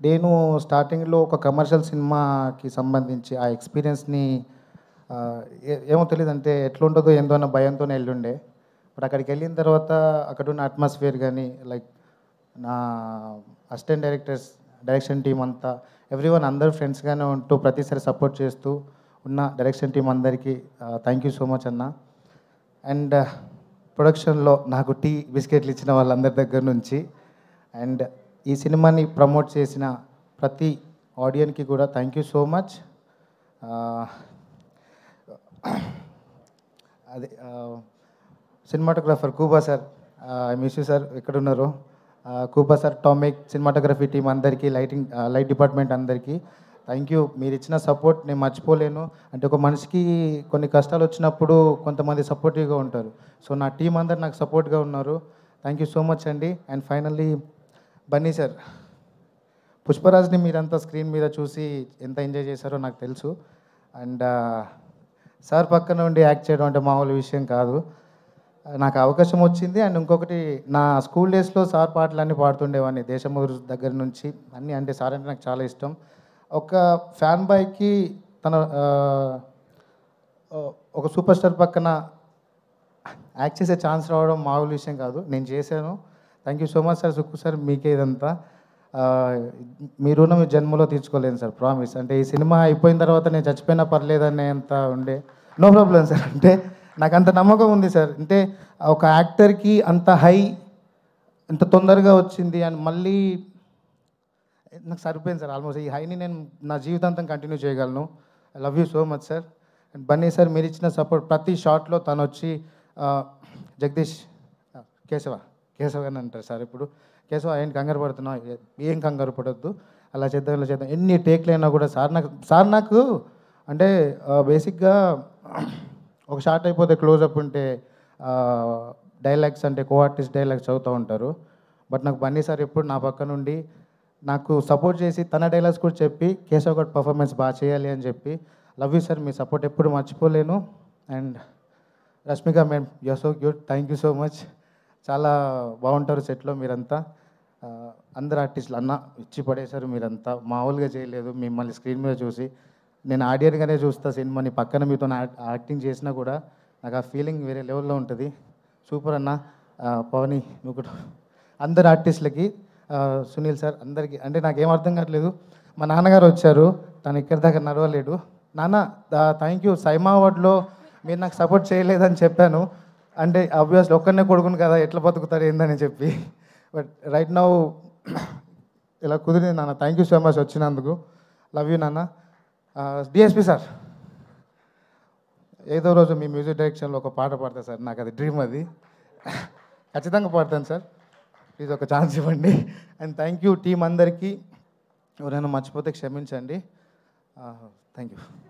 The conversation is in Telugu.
నేను స్టార్టింగ్‌లో ఒక కమర్షియల్ సినిమాకి సంబంధించి ఆ ఎక్స్‌పీరియన్స్‌ని ఏమో తెలీదంటే ఎట్లుంటదో ఏందో అన్న భయంతోనే ఎళ్ళుండే. బట్ అక్కడికెళ్ళిన తర్వాత అక్కడున్న అట్మాస్ఫియర్ గానీ, లైక్ నా అసిస్టెంట్ డైరెక్టర్స్, డైరెక్షన్ టీమ్ అంతా ఎవ్రీవన్ అందరూ ఫ్రెండ్స్‌గానే ఉంటూ ప్రతిసారి సపోర్ట్ చేస్తూ ఉన్న డైరెక్షన్ టీమ్ అందరికీ థ్యాంక్ యూ సో మచ్ అన్న. అండ్ ప్రొడక్షన్‌లో నాకు టీ, బిస్కెట్లు ఇచ్చిన వాళ్ళందరి దగ్గర నుంచి అండ్ ఈ సినిమాని ప్రమోట్ చేసిన ప్రతి ఆడియన్స్‌కి కూడా థ్యాంక్ యూ సో మచ్. అదే cinematographer కూబా sir, I miss you sir, ఎక్కడున్నారు? కూబా సార్, టామిక్ సినిమాటోగ్రఫీ టీం అందరికీ, లైట్ డిపార్ట్మెంట్ అందరికీ థ్యాంక్ యూ. మీరు ఇచ్చిన సపోర్ట్ నేను మర్చిపోలేను. అంటే ఒక మనిషికి కొన్ని కష్టాలు వచ్చినప్పుడు కొంతమంది సపోర్టివ్గా ఉంటారు. సో నా టీం అందరు నాకు సపోర్ట్గా ఉన్నారు. థ్యాంక్ యూ సో మచ్ అండి. అండ్ ఫైనల్లీ బన్నీ సార్, పుష్పరాజ్ని మీరంతా స్క్రీన్ మీద చూసి ఎంత ఎంజాయ్ చేశారో నాకు తెలుసు. అండ్ సార్ పక్కన ఉండి యాక్ట్ చేయడం అంటే మామూలు విషయం కాదు. నాకు అవకాశం వచ్చింది. అండ్ ఇంకొకటి, నా స్కూల్ డేస్లో సార్ పాటలన్నీ పాడుతుండేవాడిని, దేశమురు దగ్గర నుంచి అన్నీ. అంటే సార్ అంటే నాకు చాలా ఇష్టం. ఒక ఫ్యాన్ బాయ్కి తన ఒక సూపర్ స్టార్ పక్కన యాక్ట్ చేసే ఛాన్స్ రావడం మామూలు విషయం కాదు. నేను చేశాను. Thank you so much sir. Sukku sir, మీకే ఇదంతా. మీ రుణం ఈ జన్మలో తీర్చుకోలేను సార్, ప్రామిస్. అంటే ఈ సినిమా అయిపోయిన తర్వాత నేను చచ్చిపోయినా పర్లేదనేంత ఉండే. No problem sir. అంటే నాకు అంత నమ్మకం ఉంది సార్. అంటే ఒక యాక్టర్కి అంత హై ఇంత తొందరగా వచ్చింది అని మళ్ళీ నాకు సరిపోయింది సార్. ఆల్మోస్ట్ ఈ హైని నేను నా జీవితాంతం కంటిన్యూ చేయగలను. I love you so much sir. And Bunny sir, మీరు ఇచ్చిన సపోర్ట్ ప్రతి షాట్లో తను వచ్చి జగదీష్, కేశవ అని అంటారు సార్. ఇప్పుడు కేశవ ఏం కంగారు పడుతున్నావు? ఏం కంగారు పడొద్దు, అలా చేద్దాం ఇలా చేద్దాం. ఎన్ని టేక్లు అయినా కూడా సార్ నాకు అంటే బేసిక్గా ఒక షార్ట్ అయిపోతే క్లోజప్ ఉంటే డైలాగ్స్ అంటే కో ఆర్టిస్ట్ డైలాగ్స్ చదువుతూ ఉంటారు. బట్ నాకు బన్నీ సార్ ఎప్పుడు నా పక్క నుండి నాకు సపోర్ట్ చేసి తన డైలాగ్స్ కూడా చెప్పి కేశవ్ గడ్ పర్ఫార్మెన్స్ బాగా చేయాలి అని చెప్పి. లవ్ యూ సార్, మీ సపోర్ట్ ఎప్పుడు మర్చిపోలేను. And Rashmika ma'am, you're so cute, thank you so much. చాలా బాగుంటారు సెట్లో మీరంతా. అందరు ఆర్టిస్టులు అన్న ఇచ్చి పడేశారు మీరంతా, మామూలుగా చేయలేదు. మిమ్మల్ని స్క్రీన్ మీద చూసి నేను ఆడియన్గానే చూస్తా సినిమాని, పక్కన మీతో యాక్టింగ్ చేసినా కూడా నాకు ఆ ఫీలింగ్ వేరే లెవెల్లో ఉంటుంది. సూపర్ అన్న. పవని, నువ్వు కూడా అందరు ఆర్టిస్టులకి, సునీల్ సార్ అందరికీ. అంటే నాకేం అర్థం కావట్లేదు, మా నాన్నగారు వచ్చారు, తను ఇక్కడి దాకా నడవలేడు. నాన్న థ్యాంక్ యూ. సైమా అవార్డ్లో మీరు నాకు సపోర్ట్ చేయలేదని చెప్పాను. అంటే ఆబ్వియస్లీ ఒక్కనే కొడుకును కదా, ఎట్లా బతుకుతారు ఏందని చెప్పి. బట్ రైట్ నౌ ఇలా కుదిరింది నాన్న. థ్యాంక్ యూ సో మచ్ వచ్చినందుకు. లవ్ యూ నాన్న. డిఎస్పి సార్, ఏదో రోజు మీ మ్యూజిక్ డైరెక్షన్లో ఒక పాట పాడతా సార్, నాకు అది డ్రీమ్. అది ఖచ్చితంగా పాడతాను సార్, ప్లీజ్ ఒక ఛాన్స్ ఇవ్వండి. అండ్ థ్యాంక్ యూ టీం అందరికీ. ఎవరైనా మర్చిపోతే క్షమించండి. Thank you.